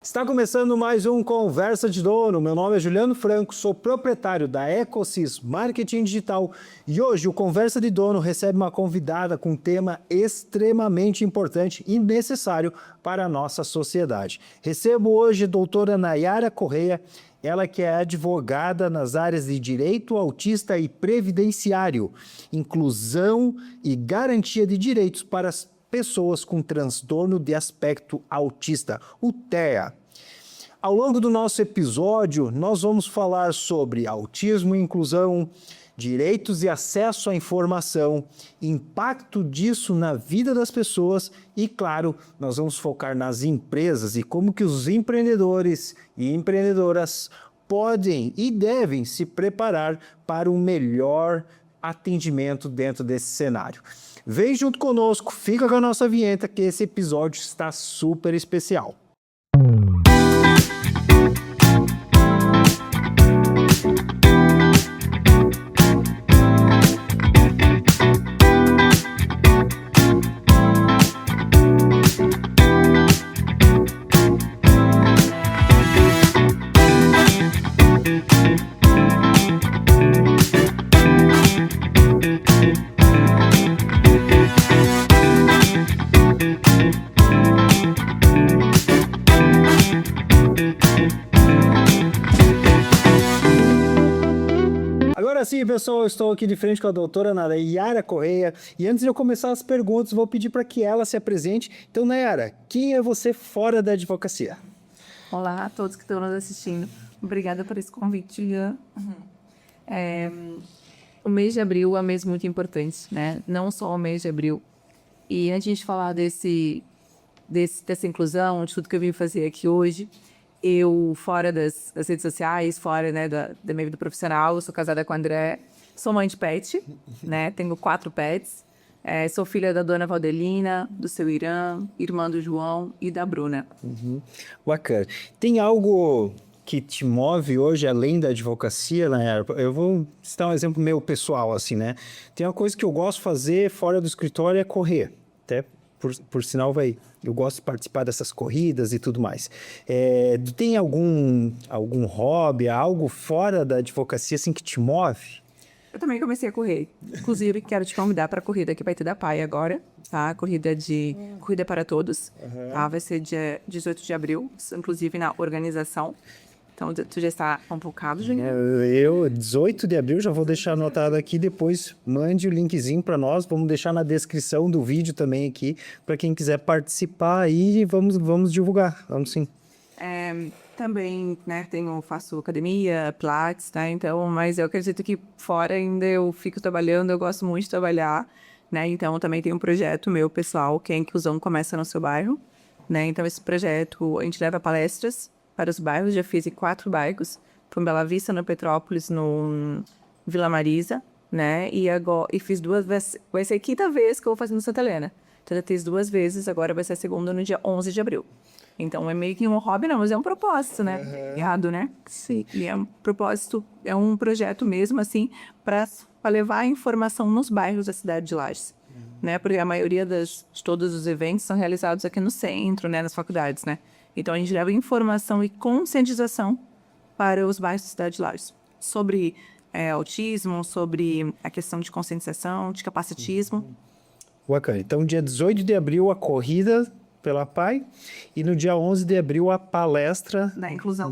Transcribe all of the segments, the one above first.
Está começando mais um Conversa de Dono. Meu nome é Juliano Franco, sou proprietário da Ecosys Marketing Digital e hoje o Conversa de Dono recebe uma convidada com um tema extremamente importante e necessário para a nossa sociedade. Recebo hoje a doutora Nayara Correia, ela que é advogada nas áreas de direito autista e previdenciário, inclusão e garantia de direitos para as pessoas com transtorno de aspecto autista, o TEA. Ao longo do nosso episódio, nós vamos falar sobre autismo e inclusão, direitos e acesso à informação, impacto disso na vida das pessoas e, claro, nós vamos focar nas empresas e como que os empreendedores e empreendedoras podem e devem se preparar para um melhor atendimento dentro desse cenário. Vem junto conosco, fica com a nossa vinheta que esse episódio está super especial. Agora sim, pessoal, eu estou aqui de frente com a doutora Nayara Correia e antes de eu começar as perguntas, vou pedir para que ela se apresente. Então, Nayara, quem é você fora da advocacia? Olá a todos que estão nos assistindo. Obrigada por esse convite, Juliana. O mês de abril é um mês muito importante, né? Não só o mês de abril. E antes de falar dessa inclusão, de tudo que eu vim fazer aqui hoje, eu, fora das redes sociais, fora, né, da minha vida profissional, eu sou casada com o André, sou mãe de pet, né? Tenho 4 pets. Sou filha da dona Valdelina, do seu Irã, irmã do João e da Bruna. Bacana. Tem algo que te move hoje além da advocacia, Nayara? Eu vou citar um exemplo meu pessoal, assim, né? Tem uma coisa que eu gosto de fazer fora do escritório é correr. Até por sinal, eu gosto de participar dessas corridas e tudo mais. Tem algum hobby, algo fora da advocacia assim, que te move? Eu também comecei a correr. Inclusive, quero te convidar para a corrida que vai ter da PAI agora, tá? Corrida para todos. Tá? Vai ser dia 18 de abril, inclusive na organização. Então, tu já está convocado, Juliano? Eu, 18 de abril, já vou deixar anotado aqui, depois mande o linkzinho para nós, vamos deixar na descrição do vídeo também aqui, para quem quiser participar aí, vamos divulgar, vamos sim. Também, né, faço academia, pilates, tá? Então, mas eu acredito que fora ainda eu fico trabalhando, eu gosto muito de trabalhar, né? Então, eu também tenho um projeto meu pessoal, que é a Inclusão Começa no Seu Bairro, né? Então, esse projeto, a gente leva palestras para os bairros, já fiz em 4 bairros, foi em Bela Vista, no Petrópolis, no Vila Marisa, né? E fiz 2 vezes, vai ser a 5ª vez que eu vou fazer no Santa Helena. Então, eu fiz 2 vezes, agora vai ser a 2ª no dia 11 de abril. Então, é meio que um hobby, não, mas é um propósito, né? Errado, né? Sim. E é um propósito, é um projeto mesmo, assim, para levar a informação nos bairros da cidade de Lages, né? Porque a maioria de todos os eventos são realizados aqui no centro, né? Nas faculdades, né? Então, a gente leva informação e conscientização para os bairros da cidade de Lages sobre autismo, sobre a questão de conscientização, de capacitismo. Bacana. Então, dia 18 de abril, a corrida pela PAI e no dia 11 de abril, a palestra Da inclusão.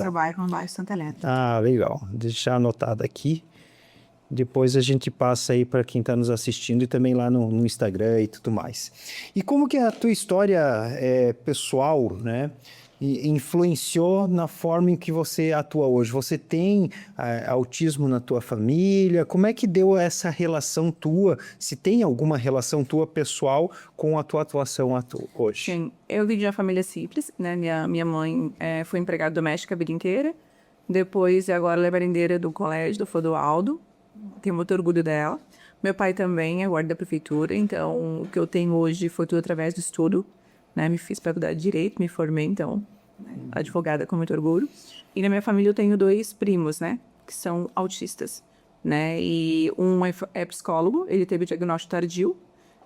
No bairro Santa Helena. Ah, legal. Deixar anotado aqui. Depois a gente passa aí para quem está nos assistindo e também lá no Instagram e tudo mais. E como que a tua história pessoal, né, influenciou na forma em que você atua hoje? Você tem autismo na tua família? Como é que deu essa relação tua? Se tem alguma relação tua pessoal com a tua atuação hoje? Sim, eu vim de uma família simples, né? Minha mãe foi empregada doméstica a vida inteira. Depois, agora, ela é merendeira do colégio, do Fodoaldo. Tenho muito orgulho dela. Meu pai também é guarda da prefeitura, então o que eu tenho hoje foi tudo através do estudo, né? Me fiz faculdade de Direito, me formei, então, advogada com muito orgulho. E na minha família eu tenho 2 primos, né? Que são autistas, né? E um é psicólogo, ele teve diagnóstico tardio,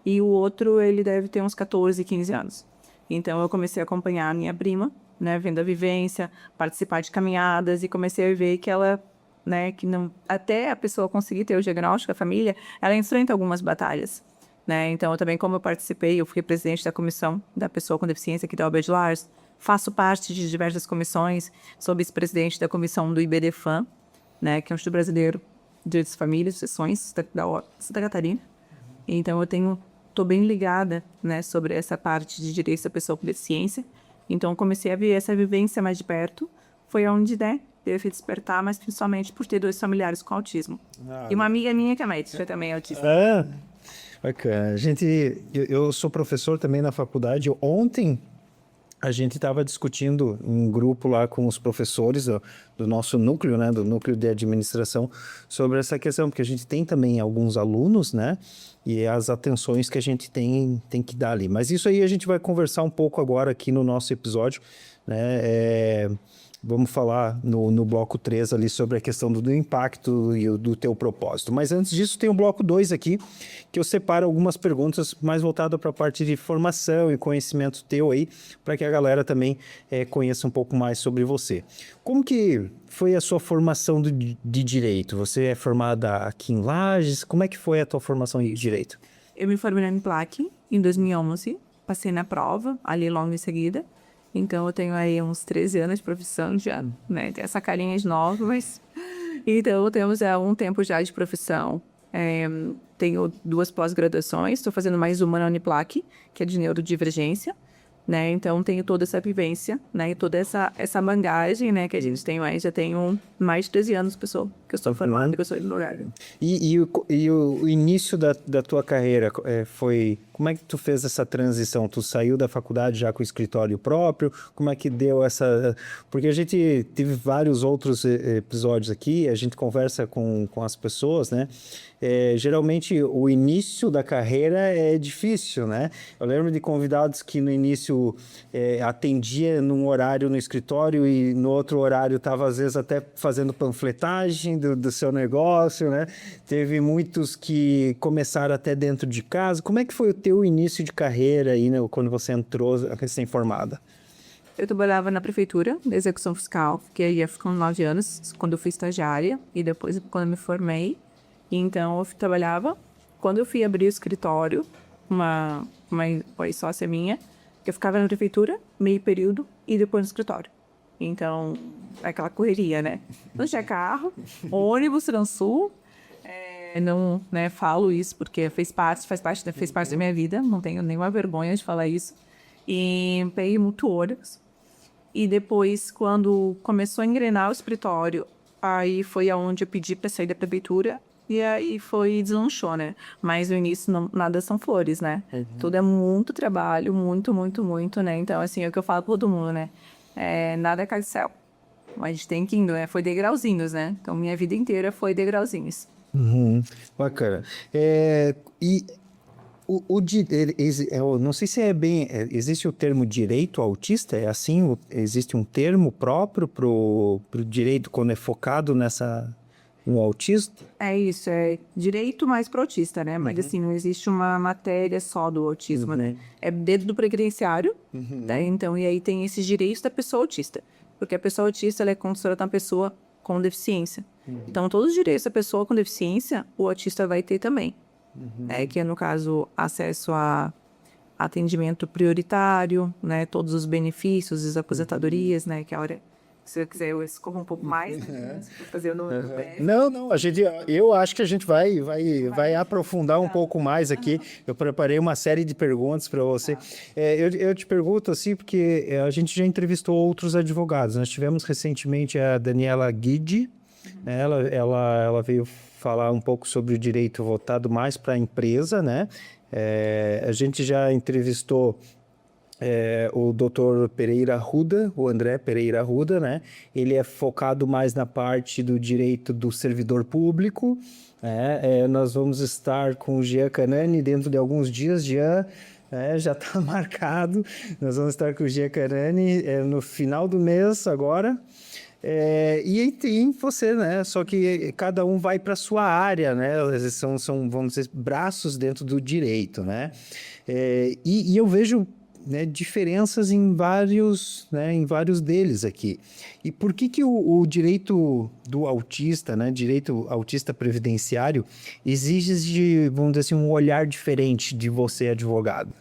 e o outro, ele deve ter uns 14, 15 anos. Então, eu comecei a acompanhar a minha prima, né, vendo a vivência, participar de caminhadas, e comecei a ver que ela, né, que não, até a pessoa conseguir ter o diagnóstico, a família, ela enfrenta algumas batalhas, né, então também como eu participei, eu fui presidente da comissão da pessoa com deficiência aqui da Alba de Lares, faço parte de diversas comissões, sou vice-presidente da comissão do IBDFAM, né, que é o Instituto Brasileiro de Direitos das Famílias, Sessões da Santa Catarina, então eu estou bem ligada, né, sobre essa parte de direitos da pessoa com deficiência, então comecei a ver essa vivência mais de perto, foi onde, né, teve que despertar, mas principalmente por ter 2 familiares com autismo. E uma amiga minha que é médica também é autista. Ah, bacana. Eu sou professor também na faculdade. Ontem a gente estava discutindo em um grupo lá com os professores do nosso núcleo, né, do núcleo de administração, sobre essa questão, porque a gente tem também alguns alunos, né, e as atenções que a gente tem que dar ali. Mas isso aí a gente vai conversar um pouco agora aqui no nosso episódio, né, vamos falar no bloco 3 ali sobre a questão do impacto e do teu propósito. Mas antes disso, tem o bloco 2 aqui, que eu separo algumas perguntas mais voltadas para a parte de formação e conhecimento teu aí, para que a galera também conheça um pouco mais sobre você. Como que foi a sua formação de Direito? Você é formada aqui em Lages? Como é que foi a tua formação de Direito? Eu me formei na Uniplac em 2011, passei na prova, ali logo em seguida. Então, eu tenho aí uns 13 anos de profissão já, né? Tem essa carinha de nova, mas... Então, temos um tempo já de profissão. Tenho 2 pós-graduações, estou fazendo mais uma na Uniplac, que é de neurodivergência, né? Então, tenho toda essa vivência, né? E toda essa bagagem, né? Que a gente tem aí, já tenho mais de 13 anos, pessoal, que eu estou formada, que eu sou advogada. E o início da tua carreira foi... Como é que tu fez essa transição? Tu saiu da faculdade já com o escritório próprio? Como é que deu essa... Porque a gente teve vários outros episódios aqui, a gente conversa com as pessoas, né? Geralmente, o início da carreira é difícil, né? Eu lembro de convidados que no início atendia num horário no escritório e no outro horário estava, às vezes, até fazendo panfletagem do seu negócio, né? Teve muitos que começaram até dentro de casa. Como é que foi o teu início de carreira aí, né, quando você entrou recém-formada? Eu trabalhava na prefeitura, na execução fiscal, fiquei aí ficando 9 anos, quando eu fui estagiária, e depois quando eu me formei. Então, eu trabalhava. Quando eu fui abrir o escritório, uma sócia minha, eu ficava na prefeitura, meio período, e depois no escritório. Então, é aquela correria, né? Não tinha carro, ônibus, Transul. Não, né, falo isso porque fez parte da minha vida, não tenho nenhuma vergonha de falar isso. E peguei muito ônibus. E depois, quando começou a engrenar o escritório, aí foi aonde eu pedi para sair da prefeitura. E aí deslanchou, né? Mas no início nada são flores, né? Tudo é muito trabalho, muito, muito, muito, né? Então, assim, é o que eu falo pra todo mundo, né? Nada cai do céu. Mas a gente tem que ir indo, né? Foi degrauzinhos, né? Então, minha vida inteira foi degrauzinhos. Bacana. E eu não sei se é bem... existe o termo direito autista? É assim? Existe um termo próprio pro direito quando é focado no autista? É isso, é direito mais pro autista, né? Mas assim, não existe uma matéria só do autismo, né? É dentro do previdenciário, né? Então, e aí tem esses direitos da pessoa autista. Porque a pessoa autista, ela é considerada uma pessoa com deficiência. Então, todos os direitos da pessoa com deficiência, o autista vai ter também. Que é, no caso, acesso a atendimento prioritário, né? Todos os benefícios, as aposentadorias, né? Que a hora... Se eu quiser, eu escorro um pouco mais, né? Fazer o número breve. Não, eu acho que a gente vai aprofundar um pouco mais aqui. Eu preparei uma série de perguntas para você. Eu te pergunto assim, porque a gente já entrevistou outros advogados. Nós tivemos recentemente a Daniela Guidi, ela veio falar um pouco sobre o direito voltado mais para a empresa, né? A gente já entrevistou o Dr. Pereira Arruda, o André Pereira Arruda, né? Ele é focado mais na parte do direito do servidor público. Nós vamos estar com o Jean Canani dentro de alguns dias. Jean, já está marcado. Nós vamos estar com o Jean Canani no final do mês agora. E aí tem você, né? Só que cada um vai para sua área, né? São, vamos dizer, braços dentro do direito, né? E eu vejo né, diferenças em vários deles aqui. E por que o direito do autista, né, direito autista previdenciário, exige, vamos dizer assim, um olhar diferente de você, advogado?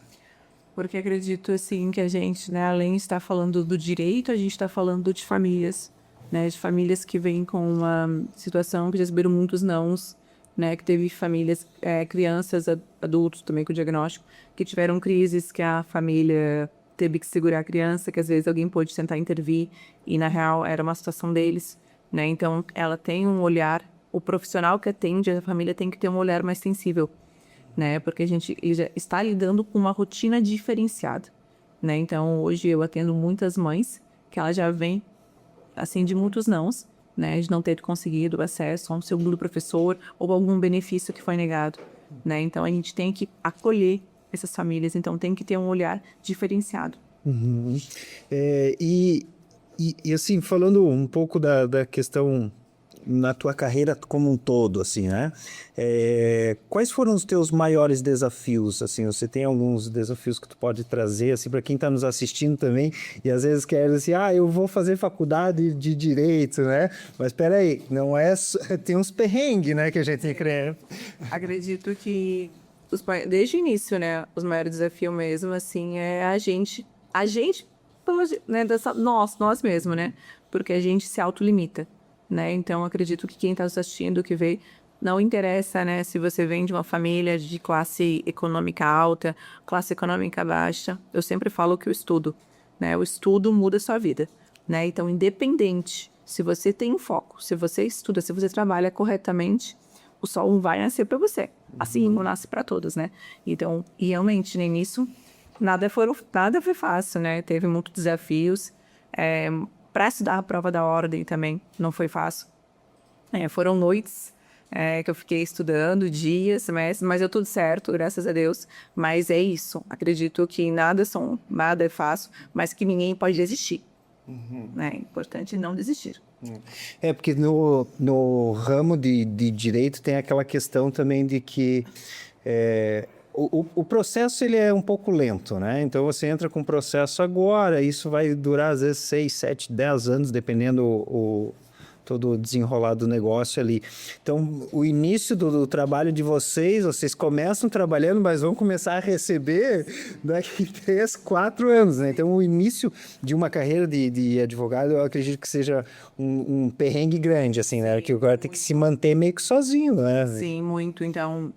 Porque acredito, assim, que a gente, né, além de estar falando do direito, a gente está falando de famílias, né, de famílias que vêm com uma situação que já receberam muitos nãos, né, que teve famílias, crianças, adultos também com diagnóstico, que tiveram crises que a família teve que segurar a criança, que às vezes alguém pôde tentar intervir e, na real, era uma situação deles, né, então ela tem um olhar, o profissional que atende a família tem que ter um olhar mais sensível, né? Porque a gente já está lidando com uma rotina diferenciada, né? Então, hoje eu atendo muitas mães que elas já vêm, assim, de muitos nãos, né? De não ter conseguido acesso a um segundo professor ou algum benefício que foi negado, né? Então, a gente tem que acolher essas famílias, então tem que ter um olhar diferenciado. Uhum. E assim, falando um pouco da questão na tua carreira como um todo, assim, né? Quais foram os teus maiores desafios, assim? Você tem alguns desafios que tu pode trazer, assim, para quem está nos assistindo também e às vezes quer assim, eu vou fazer faculdade de direito, né? Mas espera aí, não é tem uns perrengues, né, que a gente tem que criar. Acredito que desde o início, né, os maiores desafios mesmo, assim, é a gente, né, nós mesmos, né, porque a gente se autolimita, né, então acredito que quem está assistindo, que vê, não interessa, né, se você vem de uma família de classe econômica alta, classe econômica baixa, eu sempre falo que o estudo muda a sua vida, né, então independente, se você tem um foco, se você estuda, se você trabalha corretamente, o sol vai nascer para você, assim como nasce para todos, né? Então, e realmente, no início, nada foi fácil, né? Teve muitos desafios. Para estudar a prova da ordem também não foi fácil. Foram noites que eu fiquei estudando, dias, mas deu tudo certo, graças a Deus. Mas é isso, acredito que nada é fácil, mas que ninguém pode desistir. É importante não desistir. Porque no ramo de direito tem aquela questão também de que o processo ele é um pouco lento, né? Então você entra com o processo agora, isso vai durar às vezes 6, 7, 10 anos, dependendo todo o desenrolar do negócio ali. Então, o início do trabalho de vocês começam trabalhando, mas vão começar a receber daqui 3, 4 anos, né? Então, o início de uma carreira de advogado, eu acredito que seja um perrengue grande, assim, né? Que o cara tem que se manter meio que sozinho, né? Sim, muito. Então,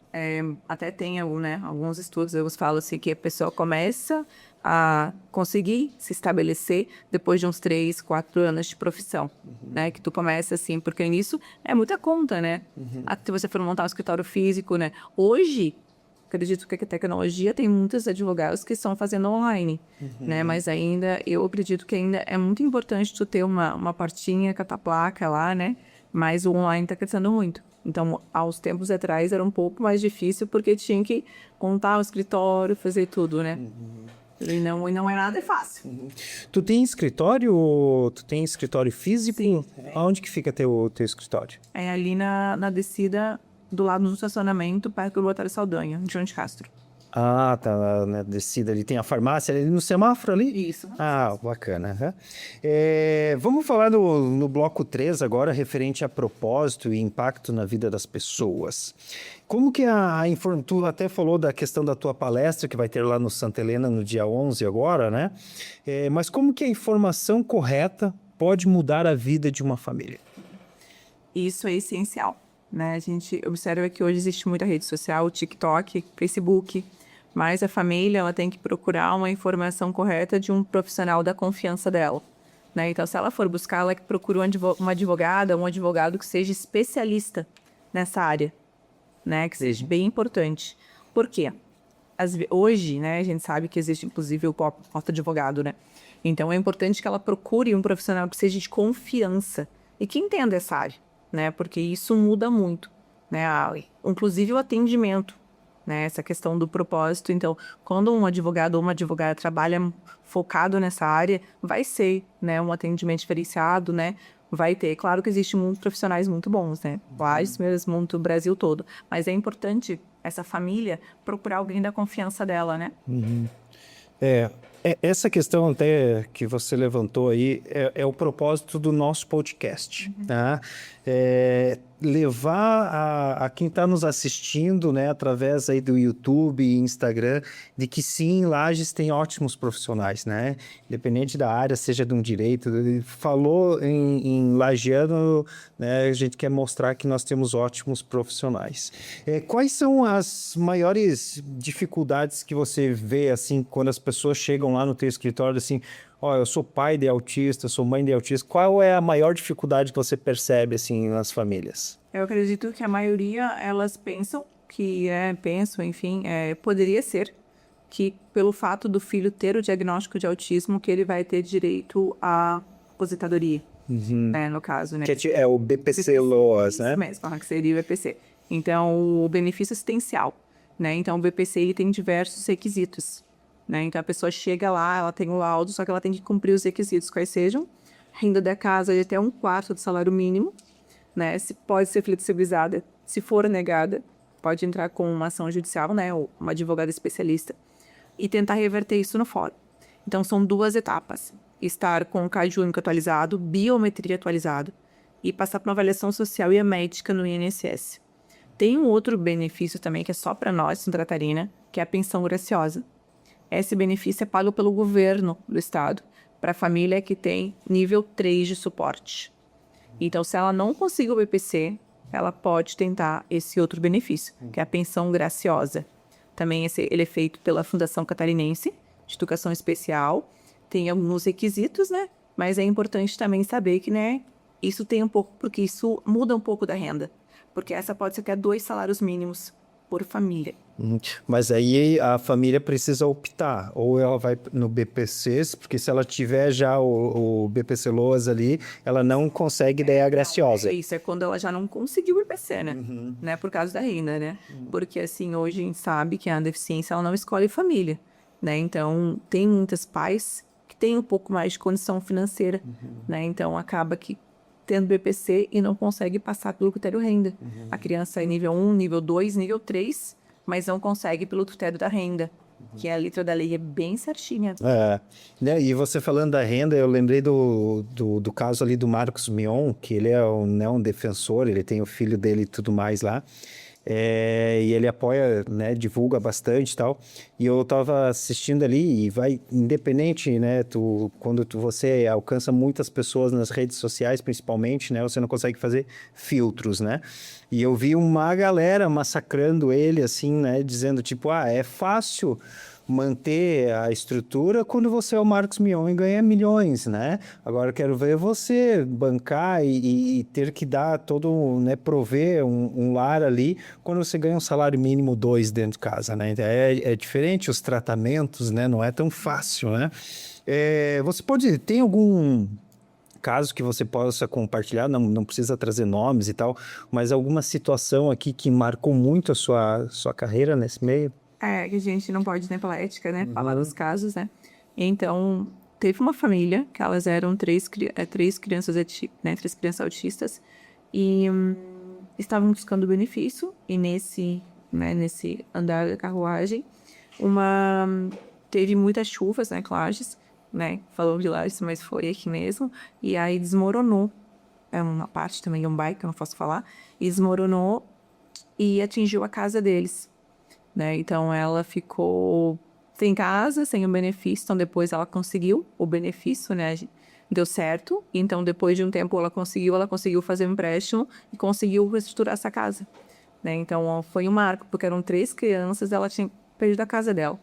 até tem, né, alguns estudos, eu falo assim, que a pessoa começa a conseguir se estabelecer depois de uns 3, 4 anos de profissão, né? Que tu começa assim, porque nisso é muita conta, né? Até você for montar um escritório físico, né? Hoje, acredito que a tecnologia tem muitos advogados que estão fazendo online, né? Mas ainda, eu acredito que ainda é muito importante tu ter uma portinha com a tua placa lá, né? Mas o online está crescendo muito. Então, aos tempos atrás era um pouco mais difícil porque tinha que montar o escritório, fazer tudo, né? E não é nada fácil. Tu tem escritório físico? Sim. Aonde que fica teu escritório? É ali na descida do lado do estacionamento, perto do Botário Saldanha, de João de Castro. Ah, tá na descida ali. Tem a farmácia ali no semáforo ali? Isso. Ah, bacana. Uhum. Vamos falar no bloco 3 agora, referente a propósito e impacto na vida das pessoas. Como que tu até falou da questão da tua palestra, que vai ter lá no Santa Helena no dia 11 agora, né? Mas como que a informação correta pode mudar a vida de uma família? Isso é essencial, né? A gente observa que hoje existe muita rede social, TikTok, Facebook, mas a família ela tem que procurar uma informação correta de um profissional da confiança dela, né? Então, se ela for buscar, ela que procure uma advogada, um advogado que seja especialista nessa área, né? Que seja bem importante. Por quê? Hoje, né, a gente sabe que existe, inclusive, o advogado, né? Então, é importante que ela procure um profissional que seja de confiança e que entenda essa área, né? Porque isso muda muito, né? Inclusive o atendimento, né? Essa questão do propósito. Então, quando um advogado ou uma advogada trabalha focado nessa área, vai ser, né, um atendimento diferenciado, né? Vai ter. Claro que existem muitos profissionais muito bons, né? Vários mesmo, muito o Brasil todo. Mas é importante essa família procurar alguém da confiança dela, né? Essa questão até que você levantou aí é o propósito do nosso podcast, tá? Levar a quem está nos assistindo, né, através aí do YouTube e Instagram, de que sim, Lages tem ótimos profissionais, né? Independente da área, seja de um direito, falou em lagiano, né, a gente quer mostrar que nós temos ótimos profissionais. Quais são as maiores dificuldades que você vê, assim, quando as pessoas chegam lá no teu escritório, assim, ó, eu sou pai de autista, sou mãe de autista, qual é a maior dificuldade que você percebe, assim, nas famílias? Eu acredito que a maioria, elas pensam enfim, poderia ser que pelo fato do filho ter o diagnóstico de autismo, que ele vai ter direito à aposentadoria, né, no caso, né? Que é o BPC-LOAS, né? Isso mesmo, que seria o BPC. Então, o benefício assistencial, né? Então, o BPC, ele tem diversos requisitos, né? Então, a pessoa chega lá, ela tem o laudo, só que ela tem que cumprir os requisitos, quais sejam renda da casa de até 1/4 do salário mínimo, né? Se pode ser flexibilizada, se for negada, pode entrar com uma ação judicial, né? Ou uma advogada especialista e tentar reverter isso no fórum. Então, são 2 etapas. Estar com o CAD único atualizado, biometria atualizada e passar por uma avaliação social e a médica no INSS. Tem um outro benefício também que é só para nós, Santa Catarina, que é a pensão graciosa. Esse benefício é pago pelo governo do estado para a família que tem nível 3 de suporte. Então, se ela não conseguir o BPC, ela pode tentar esse outro benefício, que é a pensão graciosa. Também ele é feito pela Fundação Catarinense de Educação Especial. Tem alguns requisitos, né? Mas é importante também saber que, né, isso tem um pouco, porque isso muda um pouco da renda. Porque essa pode ser até 2 salários mínimos por família. Mas aí a família precisa optar, ou ela vai no BPC, porque se ela tiver já o BPC LOAS ali, ela não consegue daí a graciosa. Isso é quando ela já não conseguiu o IPC, né? Né? Por causa da renda, né? Porque assim, hoje a gente sabe que a deficiência ela não escolhe família, né? Então, tem muitos pais que têm um pouco mais de condição financeira, né? Então, acaba que tendo BPC e não consegue passar pelo critério renda. A criança é nível 1, nível 2, nível 3, mas não consegue pelo critério da renda, que a letra da lei é bem certinha. Né? E você falando da renda, eu lembrei do caso ali do Marcos Mion, que ele é um defensor, ele tem o filho dele e tudo mais lá. E ele apoia, né, divulga bastante e tal. E eu tava assistindo ali e vai, independente, né, quando você alcança muitas pessoas nas redes sociais, principalmente, né, você não consegue fazer filtros, né? E eu vi uma galera massacrando ele, assim, né, dizendo tipo, é fácil manter a estrutura quando você é o Marcos Mion e ganha milhões, né? Agora eu quero ver você bancar e ter que dar todo, né, prover um lar ali quando você ganha um salário mínimo 2 dentro de casa, né? É diferente os tratamentos, né? Não é tão fácil, né? Tem algum caso que você possa compartilhar, não precisa trazer nomes e tal, mas alguma situação aqui que marcou muito a sua carreira nesse meio? Que a gente não pode, nem pela ética, né, falar dos casos, né? Então, teve uma família, que elas eram três crianças, né, 3 crianças autistas, e estavam buscando benefício, e nesse andar da carruagem, teve muitas chuvas, né, Lages, né, falou de Lages, mas foi aqui mesmo, e aí desmoronou, uma parte também, um bairro, que eu não posso falar, e desmoronou e atingiu a casa deles. Né? Então, ela ficou sem casa, sem o benefício. Então, depois ela conseguiu o benefício, né? Deu certo. Então, depois de um tempo, ela conseguiu fazer um empréstimo e conseguiu reestruturar essa casa. Né? Então, foi um marco, porque eram 3 crianças, ela tinha perdido a casa dela.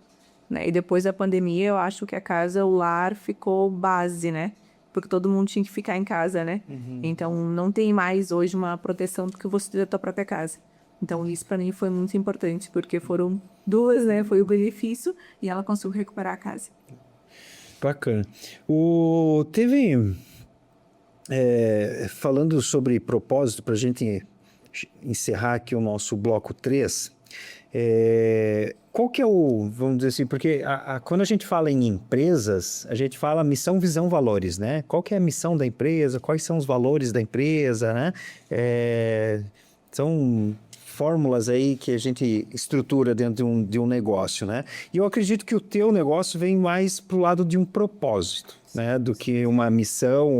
Né? E depois da pandemia, eu acho que o lar ficou base, né? Porque todo mundo tinha que ficar em casa, né? Então, não tem mais hoje uma proteção do que você ter da tua própria casa. Então, isso para mim foi muito importante, porque foram 2, né? Foi o benefício e ela conseguiu recuperar a casa. Bacana. Falando sobre propósito, para a gente encerrar aqui o nosso bloco 3, qual que é vamos dizer assim, porque quando a gente fala em empresas, a gente fala missão, visão, valores, né? Qual que é a missão da empresa, quais são os valores da empresa, né? fórmulas aí que a gente estrutura dentro de um negócio, né? E eu acredito que o teu negócio vem mais pro lado de um propósito, né? Do que uma missão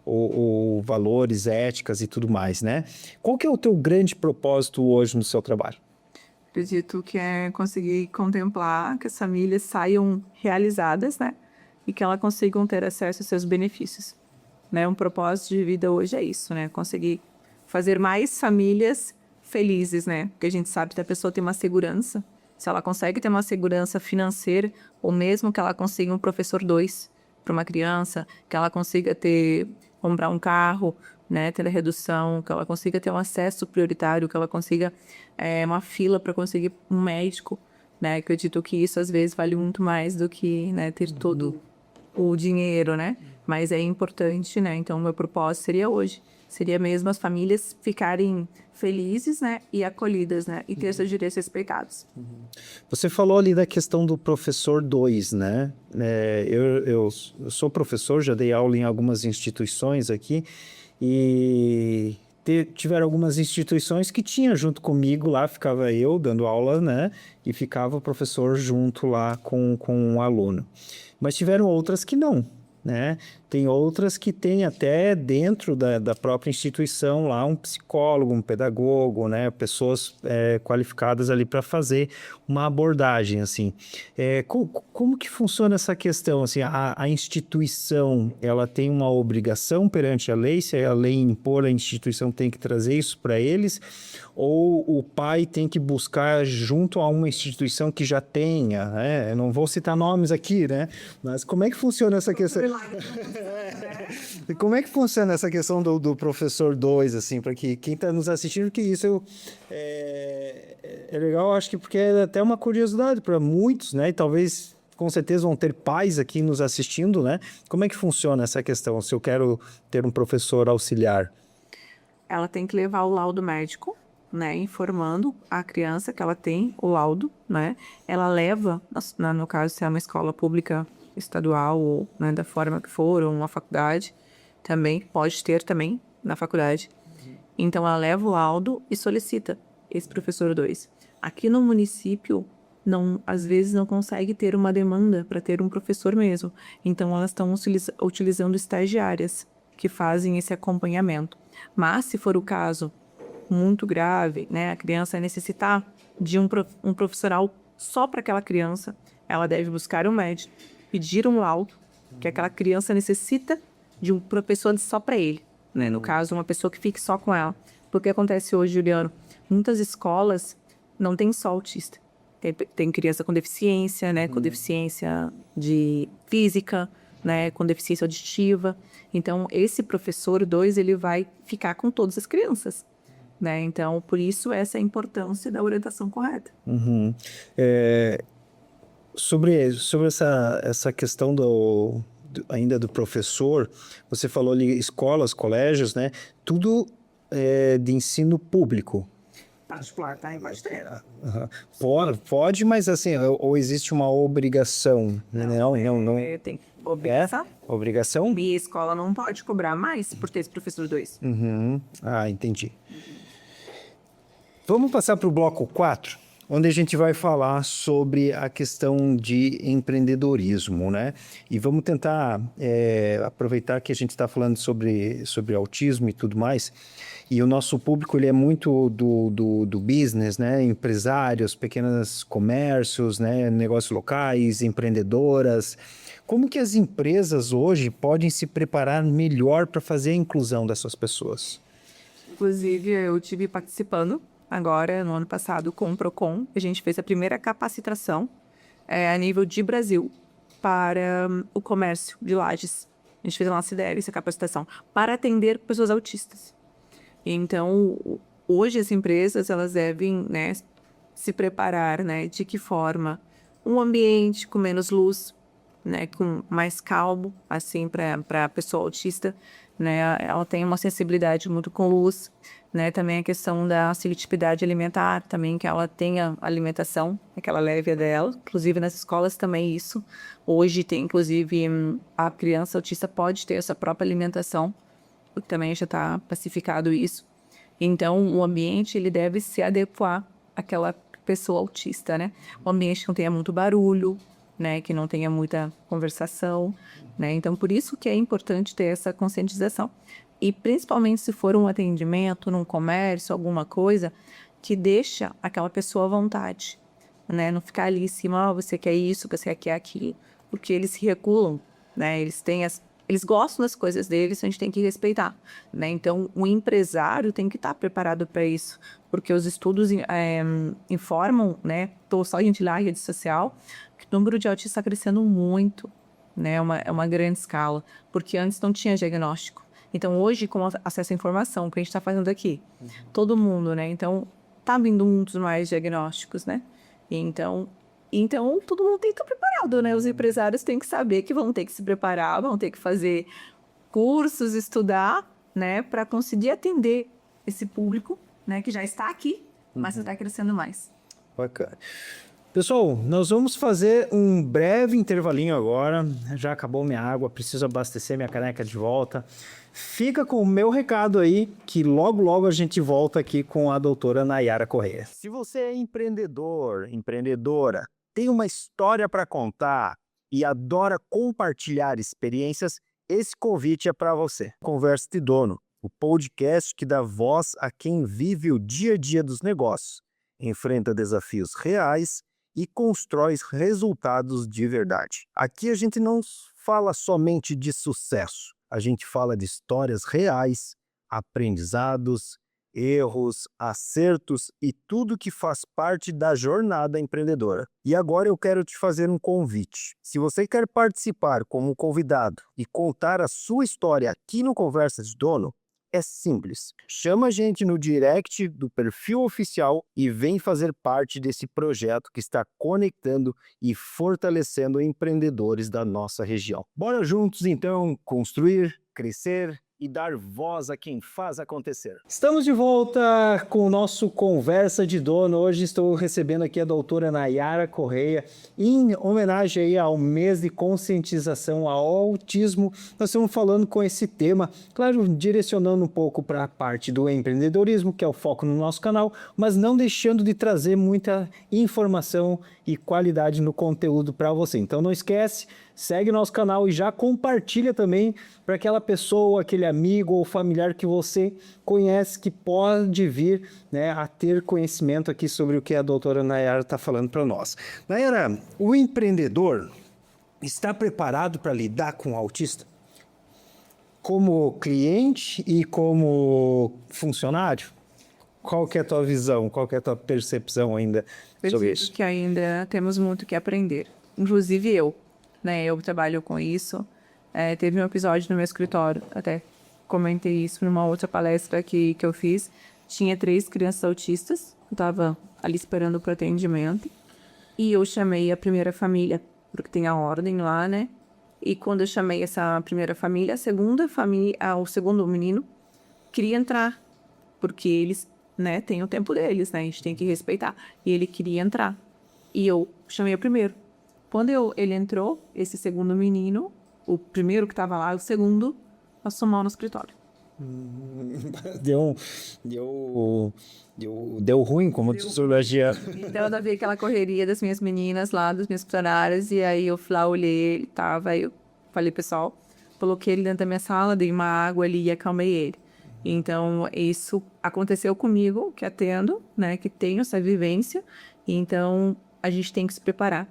ou valores, éticas e tudo mais, né? Qual que é o teu grande propósito hoje no seu trabalho? Acredito que é conseguir contemplar que as famílias saiam realizadas, né? E que elas consigam ter acesso aos seus benefícios, né? Um propósito de vida hoje é isso, né? Conseguir fazer mais famílias felizes, né? Porque a gente sabe que a pessoa tem uma segurança. Se ela consegue ter uma segurança financeira, ou mesmo que ela consiga um professor 2 para uma criança, que ela consiga comprar um carro, né, ter a redução, que ela consiga ter um acesso prioritário, que ela consiga uma fila para conseguir um médico, né? Acredito que isso às vezes vale muito mais do que, né, ter todo o dinheiro, né? Mas é importante, né? Então, o meu propósito seria mesmo as famílias ficarem felizes, né, e acolhidas, né, e ter seus direitos respeitados. Você falou ali da questão do professor 2, né? Eu sou professor, já dei aula em algumas instituições aqui e tiveram algumas instituições que tinha junto comigo lá, ficava eu dando aula, né? E ficava o professor junto lá com um aluno. Mas tiveram outras que não, né? Tem outras que tem até dentro da própria instituição lá um psicólogo, um pedagogo, né? Pessoas qualificadas ali para fazer uma abordagem, assim. Como que funciona essa questão? Assim, a instituição, ela tem uma obrigação perante a lei? Se a lei impor, a instituição tem que trazer isso para eles? Ou o pai tem que buscar junto a uma instituição que já tenha, né? Eu não vou citar nomes aqui, né? Mas como é que funciona essa questão? Como é que funciona essa questão do professor 2, assim, para que quem está nos assistindo, que isso é legal, acho que porque é até uma curiosidade para muitos, né? E talvez, com certeza, vão ter pais aqui nos assistindo, né? Como é que funciona essa questão, se eu quero ter um professor auxiliar? Ela tem que levar o laudo médico, né, informando a criança que ela tem o laudo, né? Ela leva, no caso, se é uma escola pública estadual ou, né, da forma que for, ou uma faculdade, também pode ter também na faculdade. Então ela leva o laudo e solicita esse professor 2. Aqui no município, não, às vezes não consegue ter uma demanda para ter um professor mesmo. Então elas estão utilizando estagiárias que fazem esse acompanhamento. Mas se for o caso muito grave, né, a criança necessitar de um profissional só para aquela criança, ela deve buscar um médico, pedir um laudo, que aquela criança necessita de um professor só para ele, né? No caso, uma pessoa que fique só com ela. Porque acontece hoje, Juliano, muitas escolas não tem só autista. Tem criança com deficiência, né? Com deficiência de física, né? Com deficiência auditiva. Então, esse professor 2, ele vai ficar com todas as crianças, né? Então, por isso, essa é a importância da orientação correta. Uhum. Sobre essa questão ainda do professor, você falou ali escolas, colégios, né? Tudo de ensino público. Particular, tá? Pode ter. Pode, mas assim, ou existe uma obrigação? Não. Tem obrigação. Obrigação? Minha escola não pode cobrar mais por ter esse professor 2. Uhum. Ah, entendi. Vamos passar para o bloco 4, onde a gente vai falar sobre a questão de empreendedorismo, né? E vamos tentar aproveitar que a gente está falando sobre autismo e tudo mais, e o nosso público ele é muito do business, né? Empresários, pequenos comércios, né? Negócios locais, empreendedoras. Como que as empresas hoje podem se preparar melhor para fazer a inclusão dessas pessoas? Inclusive, eu tive participando agora, no ano passado, com o Procon. A gente fez a primeira capacitação a nível de Brasil para o comércio de Lages. A gente fez a nossa ideia, essa capacitação, para atender pessoas autistas. Então, hoje as empresas, elas devem, né, se preparar, né, de que forma? Um ambiente com menos luz, né, com mais calmo, assim, para a pessoa autista, né, ela tem uma sensibilidade muito com luz, né, também a questão da seletividade alimentar, também que ela tenha alimentação, que ela leve a dela, inclusive nas escolas também isso. Hoje tem, inclusive, a criança autista pode ter essa própria alimentação, também já está pacificado isso. Então, o ambiente, ele deve se adequar àquela pessoa autista, né? O ambiente que não tenha muito barulho, né? Que não tenha muita conversação, né? Então, por isso que é importante ter essa conscientização. E principalmente se for um atendimento num comércio, alguma coisa, que deixa aquela pessoa à vontade, né? Não ficar ali em cima, você quer isso, você quer aquilo, porque eles se recuam, né? Eles gostam das coisas deles, a gente tem que respeitar, né? Então, o empresário tem que estar preparado para isso, porque os estudos informam, né? Só a gente lá em rede social, que o número de autistas está crescendo muito, né? É uma grande escala, porque antes não tinha diagnóstico. Então, hoje, com acesso à informação, que a gente está fazendo aqui, todo mundo, né? Então, tá vindo muitos mais diagnósticos, né? Então, todo mundo tem que estar preparado, né? Os empresários têm que saber que vão ter que se preparar, vão ter que fazer cursos, estudar, né? Para conseguir atender esse público, né? Que já está aqui, mas está crescendo mais. Bacana. Pessoal, nós vamos fazer um breve intervalinho agora. Já acabou minha água, preciso abastecer minha caneca de volta. Fica com o meu recado aí, que logo, logo a gente volta aqui com a doutora Nayara Correia. Se você é empreendedor, empreendedora, tem uma história para contar e adora compartilhar experiências, esse convite é para você. Conversa de Dono, o podcast que dá voz a quem vive o dia a dia dos negócios, enfrenta desafios reais e constrói resultados de verdade. Aqui a gente não fala somente de sucesso, a gente fala de histórias reais, aprendizados, erros, acertos e tudo que faz parte da jornada empreendedora. E agora eu quero te fazer um convite. Se você quer participar como convidado e contar a sua história aqui no Conversa de Dono, é simples. Chama a gente no direct do perfil oficial e vem fazer parte desse projeto que está conectando e fortalecendo empreendedores da nossa região. Bora juntos, então, construir, crescer e dar voz a quem faz acontecer. Estamos de volta com o nosso Conversa de Dono. Hoje estou recebendo aqui a doutora Nayara Correia, em homenagem aí ao mês de conscientização ao autismo. Nós estamos falando com esse tema, claro, direcionando um pouco para a parte do empreendedorismo, que é o foco no nosso canal, mas não deixando de trazer muita informação e qualidade no conteúdo para você. Então não esquece, segue nosso canal e já compartilha também para aquela pessoa, aquele amigo ou familiar que você conhece que pode vir, né, a ter conhecimento aqui sobre o que a doutora Nayara está falando para nós. Nayara, o empreendedor está preparado para lidar com o autista? Como cliente e como funcionário? Qual que é a tua visão? Qual que é a tua percepção ainda sobre isso? Que ainda temos muito que aprender. Inclusive eu, né? Eu trabalho com isso. Teve um episódio no meu escritório, até comentei isso numa outra palestra que eu fiz. Tinha 3 crianças autistas, eu estava ali esperando para atendimento. E eu chamei a primeira família, porque tem a ordem lá, né? E quando eu chamei essa primeira família, a segunda família, o segundo menino, queria entrar, porque eles, né, têm o tempo deles, né? A gente tem que respeitar. E ele queria entrar. E eu chamei o primeiro. Quando ele entrou, esse segundo menino, o primeiro que estava lá, o segundo, passou mal no escritório. Deu ruim, como psicologia. Então, eu vi aquela correria das minhas meninas lá, das minhas funcionárias, e aí eu fui lá, olhei, ele tava, aí eu falei, pessoal, coloquei ele dentro da minha sala, dei uma água ali e acalmei ele. Então, isso aconteceu comigo, que atendo, né, que tenho essa vivência, então a gente tem que se preparar.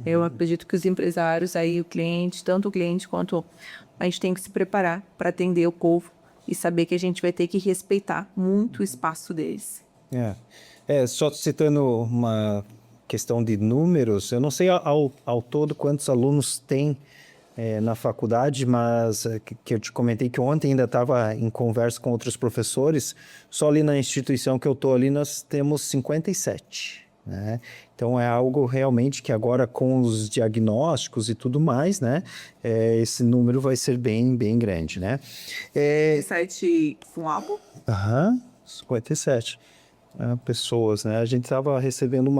Eu acredito que os empresários, aí o cliente, tanto o cliente quanto a gente tem que se preparar para atender o povo e saber que a gente vai ter que respeitar muito o espaço deles. Só citando uma questão de números, eu não sei ao todo quantos alunos tem na faculdade, mas que eu te comentei que ontem ainda estava em conversa com outros professores, só ali na instituição que eu estou ali nós temos 57. Né? Então é algo realmente que agora com os diagnósticos e tudo mais, né, esse número vai ser bem, bem grande, né? 57 com álbum? 57 pessoas, né? A gente estava recebendo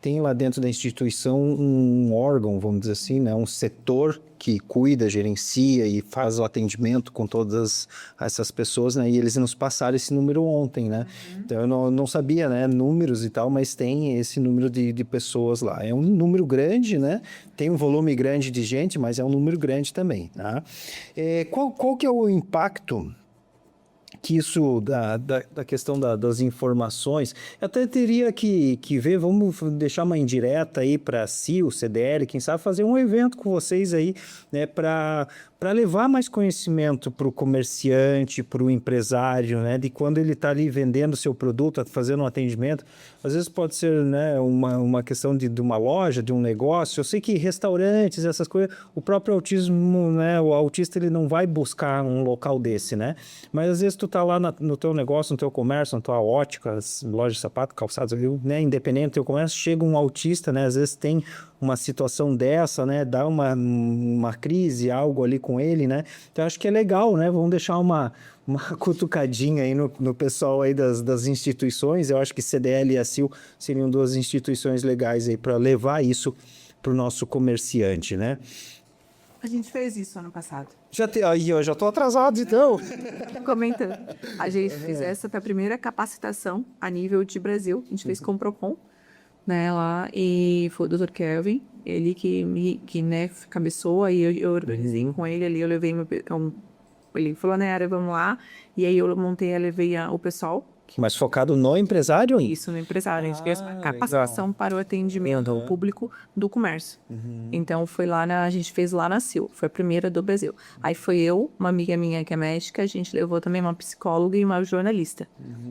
tem lá dentro da instituição um órgão, vamos dizer assim, né? Um setor que cuida, gerencia e faz o atendimento com todas essas pessoas, né? E eles nos passaram esse número ontem, né? Então eu não sabia, né? Números e tal, mas tem esse número de pessoas lá. É um número grande, né? Tem um volume grande de gente, mas é um número grande também, tá? Qual que é o impacto que isso da questão das informações, eu até teria que ver, vamos deixar uma indireta aí para a CIO, CDL, quem sabe fazer um evento com vocês aí, né, para levar mais conhecimento para o comerciante, para o empresário, né, de quando ele está ali vendendo seu produto, fazendo um atendimento. Às vezes pode ser, né, uma questão de uma loja, de um negócio. Eu sei que restaurantes, essas coisas, o próprio autismo, né, o autista ele não vai buscar um local desse, né, mas às vezes tu tá lá no teu negócio, no teu comércio, na tua ótica, loja de sapato, calçados, né, independente do teu comércio, chega um autista, né, às vezes tem uma situação dessa, né, dá uma crise, algo ali com ele, né, então acho que é legal, né, vamos deixar uma cutucadinha aí no pessoal aí das instituições. Eu acho que CDL e a CIL seriam duas instituições legais aí para levar isso para o nosso comerciante, né? A gente fez isso ano passado. Aí eu já estou atrasado, então. Comentando. A gente fez essa foi a primeira capacitação a nível de Brasil. A gente fez com o Procon, né, lá, e foi o Dr. Kelvin, ele que né, cabeçou, aí eu organizei com ele ali, eu levei ele falou, né, Ara, vamos lá, e aí eu montei, eu levei o pessoal. Mas focado no empresário? Isso, no empresário. A gente fez uma capacitação para o atendimento ao público do comércio. Então, a gente fez lá na CIL, foi a primeira do Brasil. Aí foi eu, uma amiga minha que é médica, a gente levou também uma psicóloga e uma jornalista.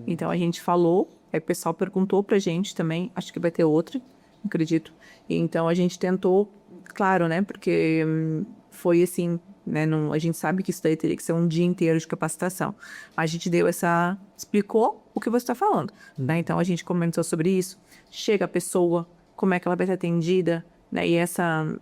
Então, a gente falou, aí o pessoal perguntou pra gente também, acho que vai ter outra, acredito. E então, a gente tentou, claro, né, porque foi assim, né, a gente sabe que isso daí teria que ser um dia inteiro de capacitação. A gente explicou o que você está falando, né? Então a gente comentou sobre isso. Chega a pessoa, como é que ela vai ser atendida, né? E essa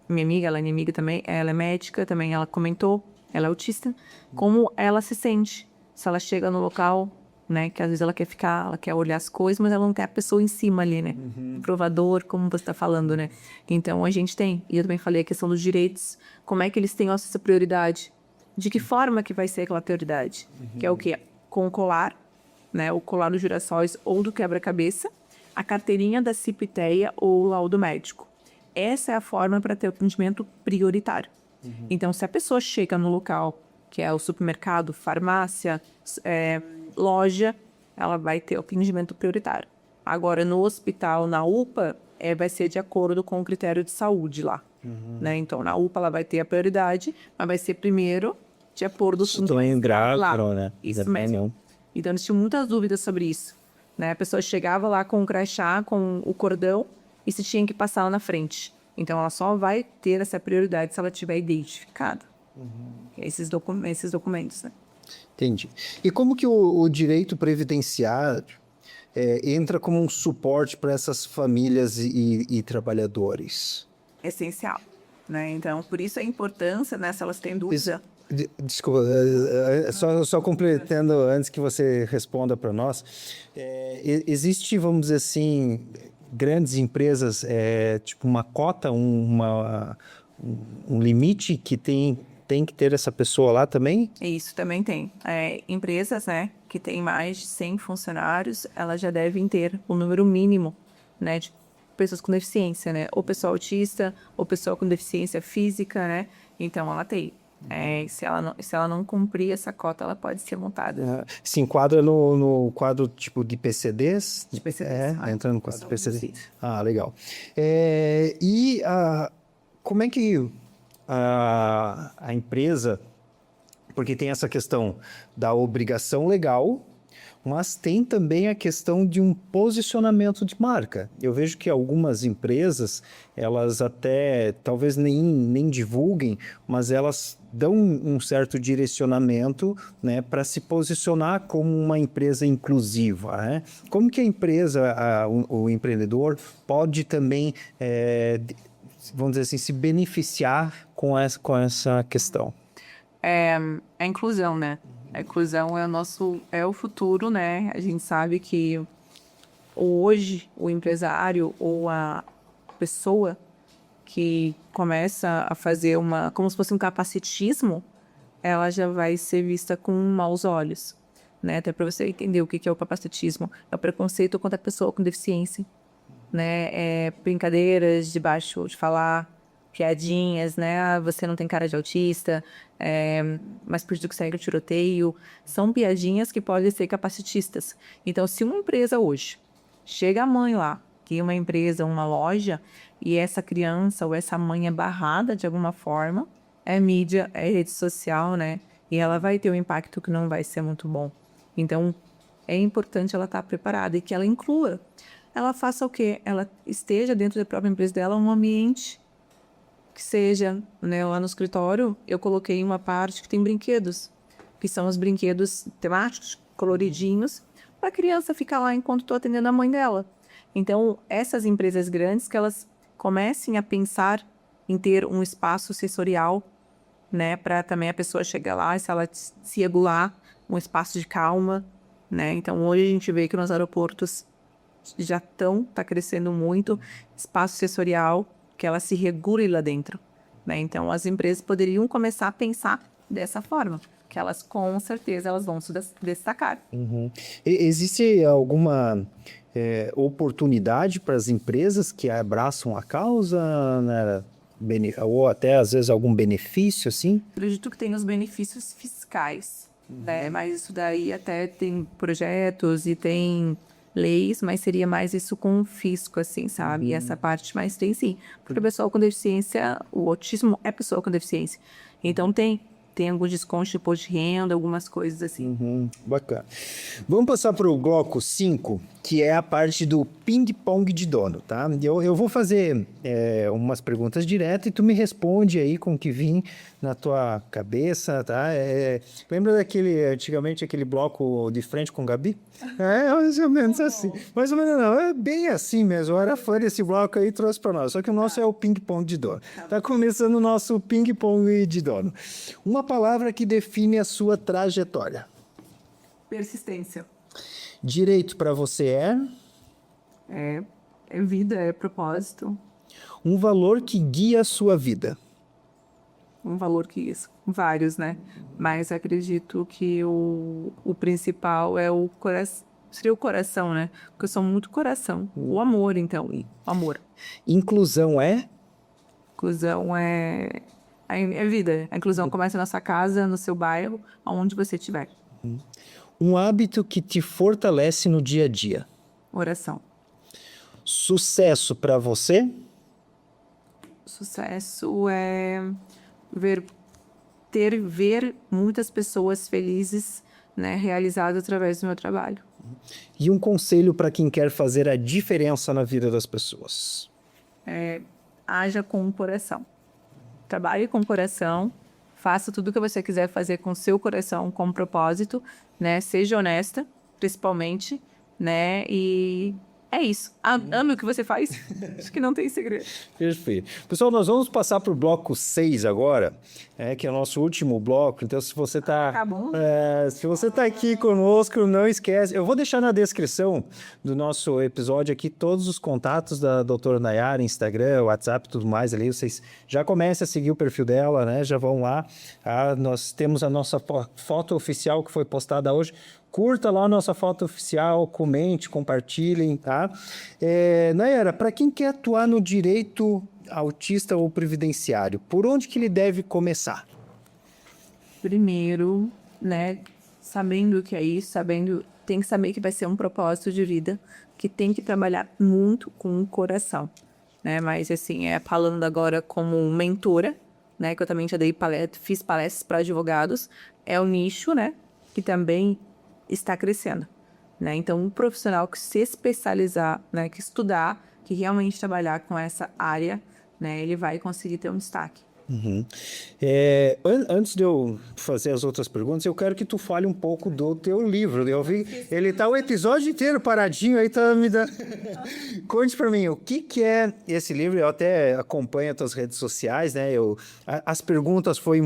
minha amiga, ela é inimiga também, ela é médica também, ela comentou, ela é autista, como ela se sente se ela chega no local, né? Que às vezes ela quer ficar, ela quer olhar as coisas, mas ela não quer a pessoa em cima ali, né? O provador, como você está falando, né? Então a gente tem, e eu também falei a questão dos direitos, como é que eles têm essa prioridade? De que forma que vai ser aquela prioridade? Que é o quê? Com o colar, né? O colar dos girassóis ou do quebra-cabeça, a carteirinha da CIP-TEA ou o laudo médico. Essa é a forma para ter o atendimento prioritário. Então, se a pessoa chega no local, que é o supermercado, farmácia, loja, ela vai ter o atendimento prioritário. Agora, no hospital, na UPA, vai ser de acordo com o critério de saúde lá. Né? Então, na UPA, ela vai ter a prioridade, mas vai ser primeiro de acordo com o né? Isso mesmo. Então, eles tinham muitas dúvidas sobre isso. Né? A pessoa chegava lá com o crachá, com o cordão, e se tinha que passar lá na frente. Então, ela só vai ter essa prioridade se ela tiver identificada. Esses documentos, né? Entendi. E como que o direito previdenciário entra como um suporte para essas famílias e trabalhadores? Essencial, né? Então, por isso a importância, né, se elas têm dúvida. Desculpa, só completando antes que você responda para nós, existe, vamos dizer assim, grandes empresas, tipo uma cota, um limite que tem que ter essa pessoa lá também? Isso também tem. Empresas, né, que têm mais de 100 funcionários, elas já devem ter o número mínimo, né, de pessoas com deficiência, né, ou pessoa autista, ou pessoa com deficiência física, né, então ela tem. Se ela não cumprir essa cota, ela pode ser multada. Se enquadra no quadro tipo de PCDs? De PCDs. Entrando no quadro de PCDs. Sim. Ah, legal. Como é que a empresa, porque tem essa questão da obrigação legal, mas tem também a questão de um posicionamento de marca. Eu vejo que algumas empresas, elas até talvez nem divulguem, mas elas dão um certo direcionamento, né, para se posicionar como uma empresa inclusiva, né? Como que a empresa, o empreendedor, pode também, vamos dizer assim, se beneficiar com essa questão? A inclusão, né? A inclusão é o futuro, né? A gente sabe que hoje o empresário ou a pessoa que começa a fazer como se fosse um capacitismo, ela já vai ser vista com maus olhos, né? Até para você entender o que é o capacitismo. É o preconceito contra a pessoa com deficiência, né? É brincadeiras de baixo de falar, piadinhas, né? Ah, você não tem cara de autista, mas por isso que segue o tiroteio. São piadinhas que podem ser capacitistas. Então, se uma empresa hoje chega a mãe lá, que é uma empresa, uma loja, e essa criança ou essa mãe é barrada de alguma forma, é mídia, é rede social, né? E ela vai ter um impacto que não vai ser muito bom. Então, é importante ela estar preparada e que ela inclua. Ela faça o quê? Ela esteja dentro da própria empresa dela um ambiente que seja, né? Lá no escritório, eu coloquei uma parte que tem brinquedos, que são os brinquedos temáticos, coloridinhos, para a criança ficar lá enquanto estou atendendo a mãe dela. Então, essas empresas grandes, que elas comecem a pensar em ter um espaço sensorial, né, para também a pessoa chegar lá e se ela se regular, um espaço de calma, né? Então, hoje a gente vê que nos aeroportos já tá crescendo muito espaço sensorial, que ela se regule lá dentro, né? Então, as empresas poderiam começar a pensar dessa forma, que elas, com certeza, elas vão se destacar. Existe alguma oportunidade para as empresas que abraçam a causa, né? Ou até, às vezes, algum benefício, assim? Acredito que tem os benefícios fiscais, né? Mas isso daí até tem projetos e tem leis, mas seria mais isso com o fisco, assim, sabe? E essa parte, mas tem sim. Porque o pessoal com deficiência, o autismo é pessoa com deficiência. Então tem alguns descontos de imposto de renda, algumas coisas assim. Bacana. Vamos passar para o bloco 5, que é a parte do ping-pong de dono, tá? Eu vou fazer umas perguntas diretas e tu me responde aí com o que vim na tua cabeça, tá? Lembra antigamente, aquele bloco de frente com o Gabi? É mais ou menos assim. Mais ou menos não, é bem assim mesmo. Eu era fã desse bloco aí e trouxe para nós. Só que o nosso é o ping-pong de dono. Tá começando o nosso ping-pong de dono. Uma palavra que define a sua trajetória. Persistência. Direito para você É vida, é propósito. um valor que guia a sua vida. Um valor que isso. Vários, né? Mas acredito que o principal é o coração. Seria o coração, né? Porque eu sou muito coração. O amor, então. O amor. Inclusão é Inclusão é vida. A inclusão começa na sua casa, no seu bairro, aonde você estiver. um hábito que te fortalece no dia a dia. Oração. Sucesso para você? Sucesso é ver muitas pessoas felizes, né, realizadas através do meu trabalho. E um conselho para quem quer fazer a diferença na vida das pessoas. Haja com o coração. Trabalhe com o coração. Faça tudo o que você quiser fazer com o seu coração, com propósito, né? Seja honesta, principalmente, né? E é isso. Ame o que você faz. Acho que não tem segredo. Perfeito. Pessoal, nós vamos passar para o bloco 6 agora, que é o nosso último bloco. Então, se você está aqui conosco, não esquece. Eu vou deixar na descrição do nosso episódio aqui todos os contatos da doutora Nayara, Instagram, WhatsApp, tudo mais ali. Vocês já comecem a seguir o perfil dela, né? Já vão lá. Nós temos a nossa foto oficial que foi postada hoje. Curta lá a nossa foto oficial, comente, compartilhem, tá? Nayara, para quem quer atuar no direito autista ou previdenciário, por onde que ele deve começar? Primeiro, né, sabendo o que é isso, tem que saber que vai ser um propósito de vida, que tem que trabalhar muito com o coração, né? Mas, assim, falando agora como mentora, né, que eu também já fiz palestras para advogados, é o nicho, né, que também está crescendo, né? Então, um profissional que se especializar, né, que estudar, que realmente trabalhar com essa área, né, ele vai conseguir ter um destaque. Antes de eu fazer as outras perguntas, eu quero que tu fale um pouco do teu livro. Eu vi, ele tá o episódio inteiro paradinho, aí tá me dando... Conte pra mim, o que é esse livro? Eu até acompanho as tuas redes sociais, né? As perguntas foi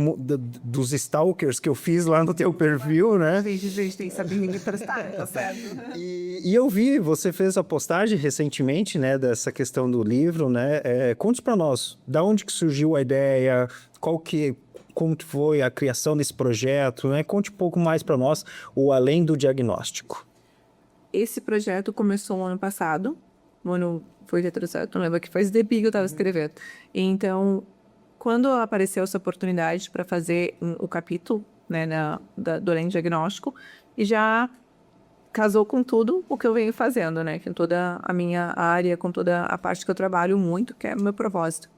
dos stalkers que eu fiz lá no teu perfil, né? A gente tem que saber me prestar, tá certo? E eu vi, você fez a postagem recentemente, né, dessa questão do livro, né? Conte para nós, da onde que surgiu a ideia, como que foi a criação desse projeto, né? Conte um pouco mais para nós, o Além do Diagnóstico. Esse projeto começou no ano passado, no ano foi de não lembro, que faz tempo que eu estava escrevendo. Então, quando apareceu essa oportunidade para fazer o capítulo, né, do Além do Diagnóstico, e já casou com tudo o que eu venho fazendo, né, com toda a minha área, com toda a parte que eu trabalho muito, que é o meu propósito.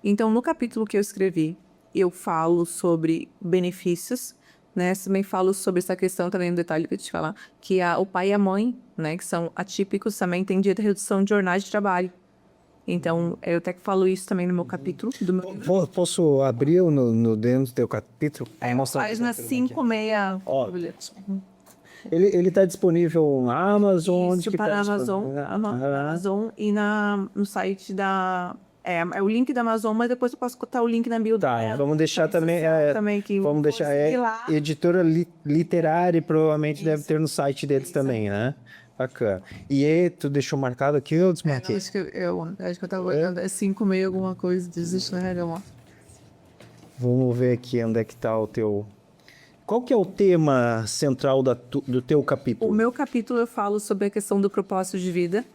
Então, no capítulo que eu escrevi, eu falo sobre benefícios, né? Também falo sobre essa questão, também um detalhe que eu te falar, que o pai e a mãe, né, que são atípicos, também têm direito à redução de jornada de trabalho. Então, eu até que falo isso também no meu capítulo. Posso abrir dentro do teu capítulo? Página 5,6. Ó, ele está disponível na Amazon? Isso, para a Amazon e no site da... É o link da Amazon, mas depois eu posso botar o link na bio. Tá, vamos deixar também... vamos deixar... editora literária, provavelmente deve ter no site deles também, né? Bacana. E tu deixou marcado aqui ou desmarquei? Acho que eu tava olhando, é 5,6 alguma coisa, desiste, né? Vamos ver aqui onde é que tá o teu... Qual que é o tema central do teu capítulo? O meu capítulo eu falo sobre a questão do propósito de vida,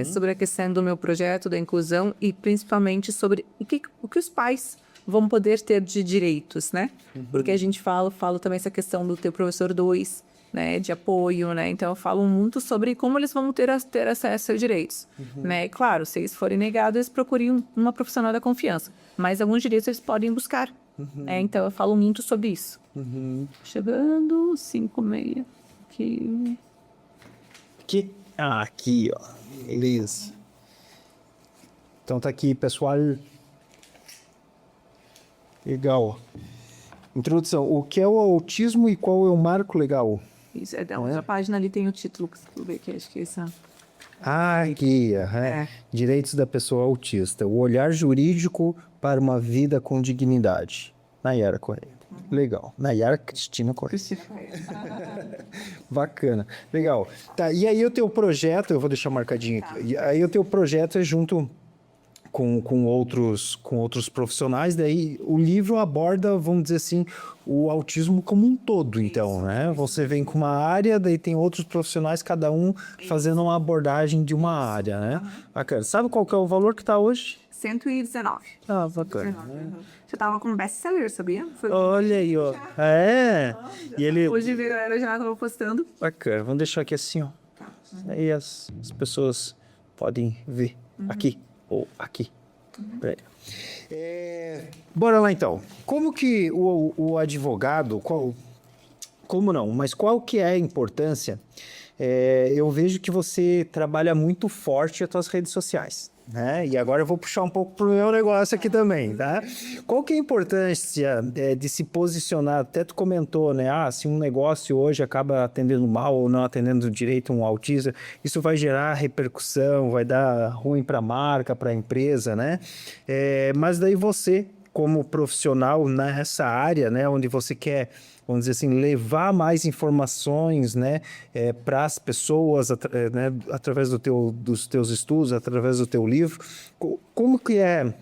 sobre a questão do meu projeto, da inclusão e principalmente sobre o que os pais vão poder ter de direitos, né? Porque a gente fala também essa questão do teu professor 2, né, de apoio, né? Então eu falo muito sobre como eles vão ter acesso a direitos, né? E, claro, se eles forem negados, eles procurem uma profissional da confiança, mas alguns direitos eles podem buscar, né? Então eu falo muito sobre isso. Chegando 5,6 aqui. Aqui, ó. Beleza. Então tá aqui, pessoal. Legal. Introdução. O que é o autismo e qual é o marco legal? Isso, da outra página ali tem o título, que você vê que acho que é essa. Aqui, Direitos da pessoa autista. O olhar jurídico para uma vida com dignidade. Nayara Correia. Legal. Nayara Cristina Correia. Bacana. Legal. Tá, e aí o teu projeto, eu vou deixar marcadinho aqui. E aí o teu projeto é junto com outros profissionais, daí o livro aborda, vamos dizer assim, o autismo como um todo, então, né? Você vem com uma área, daí tem outros profissionais, cada um fazendo uma abordagem de uma área, né? Bacana. Sabe qual que é o valor que está hoje? 119. Ah, bacana. Você tava com best-seller, sabia? Olha aí, ó. E ele... Hoje a galera já tava postando. Bacana. Vamos deixar aqui assim, ó. Aí as pessoas podem ver aqui ou aqui. Peraí. Bora lá, então. Como que o advogado... Como não? Mas qual que é a importância? Eu vejo que você trabalha muito forte as suas redes sociais, né? E agora eu vou puxar um pouco pro meu negócio aqui também, tá? Qual que é a importância de se posicionar? Até tu comentou, né? Se um negócio hoje acaba atendendo mal ou não atendendo direito um autista, isso vai gerar repercussão, vai dar ruim para a marca, para a empresa, né? Mas daí você, como profissional nessa área, né? Onde você quer, vamos dizer assim, levar mais informações, né, para as pessoas, né, através dos teus estudos, através do teu livro. Como que é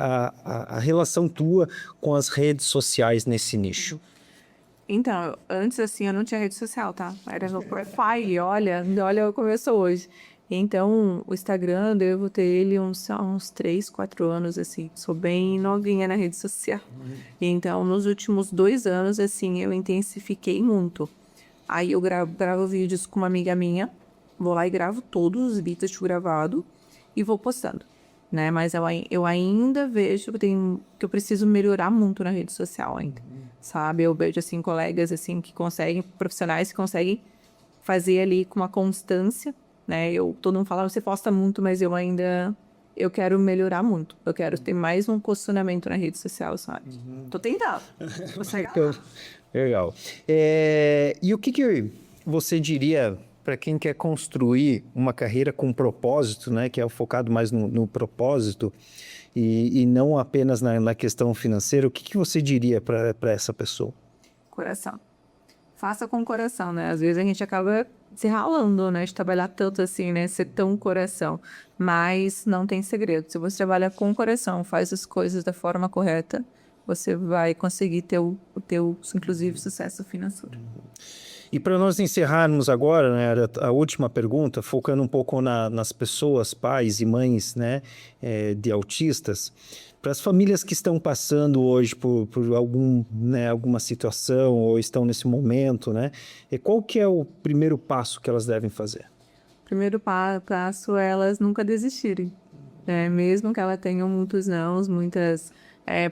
a relação tua com as redes sociais nesse nicho? Então, antes assim, eu não tinha rede social, tá? Era no profile, olha o começo hoje. Então, o Instagram, eu devo ter ele uns 3, 4 anos, assim. Sou bem novinha na rede social. Então, nos últimos 2 anos, assim, eu intensifiquei muito. Aí eu gravo vídeos com uma amiga minha, vou lá e gravo todos os vídeos gravado e vou postando, né? Mas eu ainda vejo que eu preciso melhorar muito na rede social ainda, sabe? Eu vejo, assim, colegas, assim, profissionais que conseguem fazer ali com uma constância, né? Todo mundo fala, você posta muito, mas eu ainda eu quero melhorar muito. Eu quero ter mais um posicionamento na rede social, sabe? Tô tentando. Vou chegar lá. Legal. E o que você diria para quem quer construir uma carreira com propósito, né, que é focado mais no propósito e não apenas na questão financeira, o que você diria para essa pessoa? Coração. Faça com o coração, né? Às vezes a gente acaba se ralando, né? De trabalhar tanto assim, né? Ser tão coração. Mas não tem segredo. Se você trabalha com o coração, faz as coisas da forma correta, você vai conseguir ter o teu, inclusive, sucesso financeiro. E para nós encerrarmos agora, né, a última pergunta, focando um pouco nas pessoas, pais e mães, né, de autistas, para as famílias que estão passando hoje por alguma situação ou estão nesse momento, né, qual que é o primeiro passo que elas devem fazer? Primeiro passo é elas nunca desistirem, né? Mesmo que ela tenha muitos nãos, muitas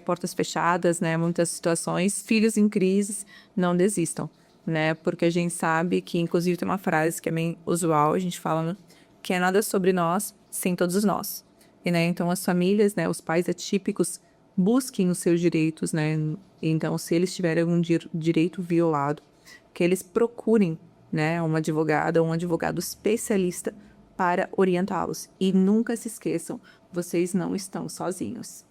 portas fechadas, né? Muitas situações, filhos em crise, não desistam, né? Porque a gente sabe que, inclusive, tem uma frase que é bem usual, a gente fala, né? Que é nada sobre nós sem todos nós. E, né? Então, as famílias, né? Os pais atípicos busquem os seus direitos, né? Então, se eles tiverem algum direito violado, que eles procurem, né? Uma advogada ou um advogado especialista para orientá-los. E nunca se esqueçam, vocês não estão sozinhos.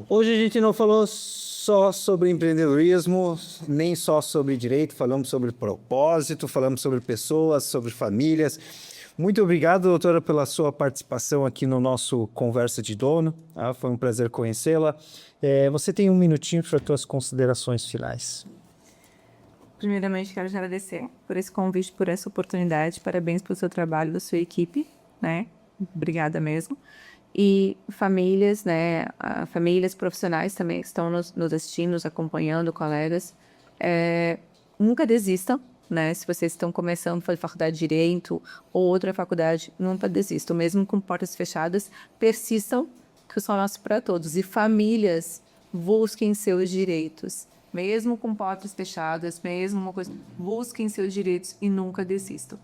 Hoje a gente não falou só sobre empreendedorismo, nem só sobre direito, falamos sobre propósito, falamos sobre pessoas, sobre famílias. Muito obrigado, doutora, pela sua participação aqui no nosso Conversa de Dono. Foi um prazer conhecê-la. Você tem um minutinho para as suas considerações finais. Primeiramente, quero te agradecer por esse convite, por essa oportunidade. Parabéns pelo seu trabalho, da sua equipe, né? Obrigada mesmo. E famílias, né? Famílias profissionais também que estão nos assistindo, nos acompanhando, colegas. Nunca desistam, né? Se vocês estão começando a fazer faculdade de Direito ou outra faculdade, nunca desistam. Mesmo com portas fechadas, persistam, que o sol nasce para todos. E famílias, busquem seus direitos. Mesmo com portas fechadas, mesmo uma coisa, busquem seus direitos e nunca desistam.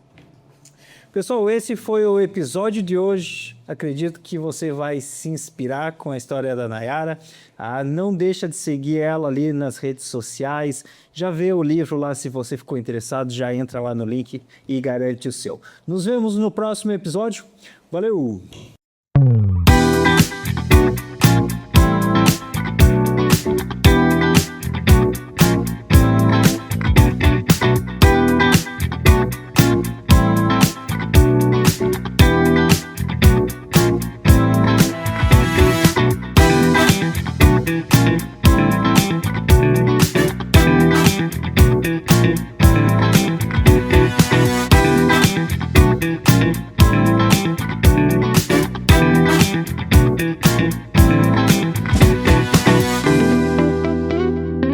Pessoal, esse foi o episódio de hoje. Acredito que você vai se inspirar com a história da Nayara. Não deixa de seguir ela ali nas redes sociais. Já vê o livro lá, se você ficou interessado, já entra lá no link e garante o seu. Nos vemos no próximo episódio. Valeu!